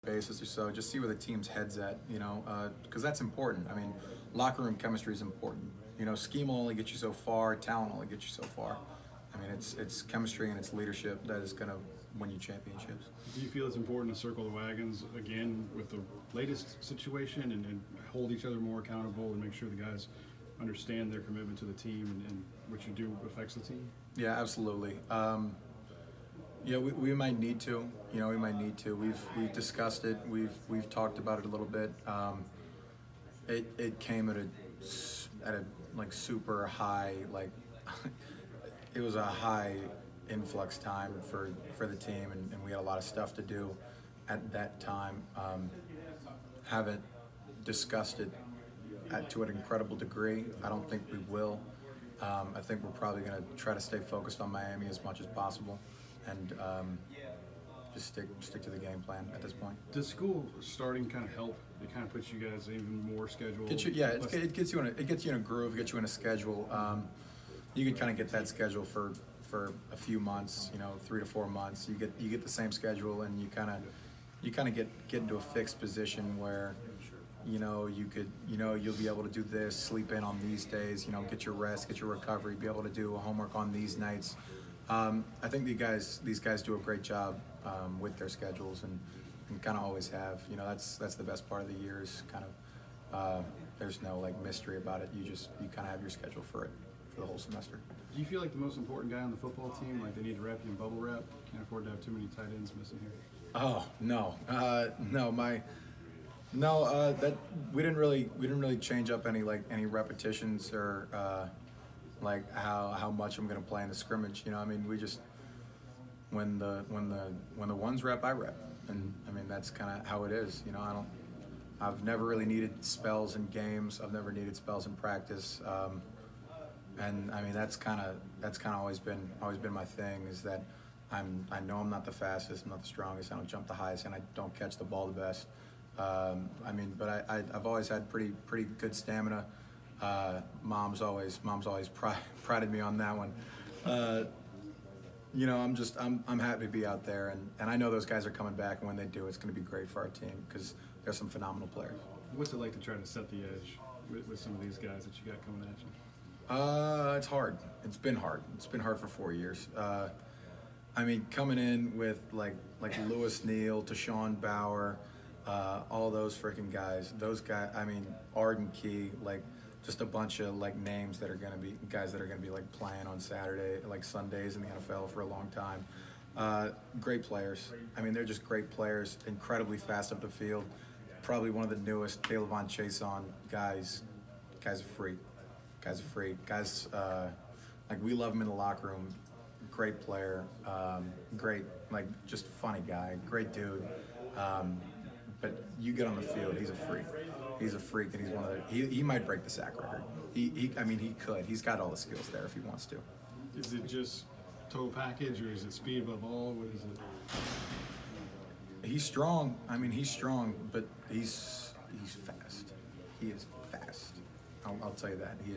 basis or so, just see where the team's head's at, because that's important. I mean, locker room chemistry is important. Scheme will only get you so far, talent will only get you so far. I mean, it's chemistry and it's leadership that is going to win you championships. Do you feel it's important to circle the wagons again with the latest situation and hold each other more accountable and make sure the guys understand their commitment to the team and what you do affects the team? Yeah, absolutely. We might need to. We might need to. We've discussed it. We've talked about it a little bit. It came at a like super high, like it was a high influx time for the team, and we had a lot of stuff to do at that time. Haven't discussed it to an incredible degree. I don't think we will. I think we're probably going to try to stay focused on Miami as much as possible, and just stick to the game plan at this point. Does school starting kind of help? It kind of puts you guys even more scheduled. It gets you in a groove, gets you in a schedule. You can kind of get that schedule for a few months, 3 to 4 months. You get the same schedule, and you kind of get into a fixed position where you'll be able to do this, sleep in on these days, get your rest, get your recovery, be able to do homework on these nights. I think these guys do a great job with their schedules, and kind of always have. That's the best part of the year is kind of there's no like mystery about it. You kind of have your schedule for the whole semester. Do you feel like the most important guy on the football team, like they need to wrap you in bubble wrap? Can't afford to have too many tight ends missing here. Oh no, that we didn't really change up any repetitions or like how much I'm gonna play in the scrimmage. I mean, we just when the ones rep, I rep, and I mean that's kind of how it is. I've never really needed spells in games. I've never needed spells in practice. And I mean that's kind of always been my thing, is that I know I'm not the fastest, I'm not the strongest, I don't jump the highest, and I don't catch the ball the best. But I've always had pretty good stamina. Mom's always prided me on that one. I'm happy to be out there, and I know those guys are coming back, and when they do, it's going to be great for our team because there's some phenomenal players. What's it like to try to set the edge with some of these guys that you got coming at you? It's hard. It's been hard. It's been hard for 4 years. I mean, coming in with like Lewis Neal, Tashawn Bauer, all those freaking guys. Those guys. I mean, Arden Key, like just a bunch of like names that are gonna be guys that are gonna be like playing on Saturday, like Sundays in the NFL for a long time. Great players. I mean, they're just great players. Incredibly fast up the field. Probably one of the newest. Taylevon Chason guys. Guys are freak. Guys, like we love him in the locker room. Great player, great, like just funny guy, great dude. But you get on the field, he's a freak. He's a freak, and he's one of the. He might break the sack record. He could. He's got all the skills there if he wants to. Is it just total package, or is it speed above all? What is it? He's strong. I mean, he's strong, but he's fast. He is fast. I'll tell you that he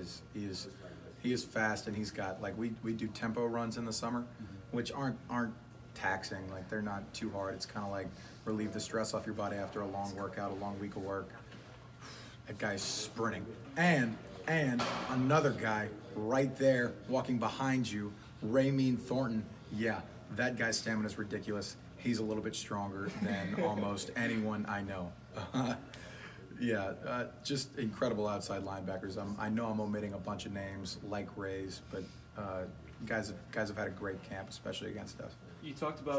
is fast, and he's got like we do tempo runs in the summer, which aren't taxing. Like they're not too hard. It's kind of like relieve the stress off your body after a long workout, a long week of work. That guy's sprinting, and another guy right there walking behind you, Raymeen Thornton. Yeah, that guy's stamina is ridiculous. He's a little bit stronger than almost anyone I know. Yeah, just incredible outside linebackers. I know I'm omitting a bunch of names like Ray's, but guys have had a great camp, especially against us. You talked about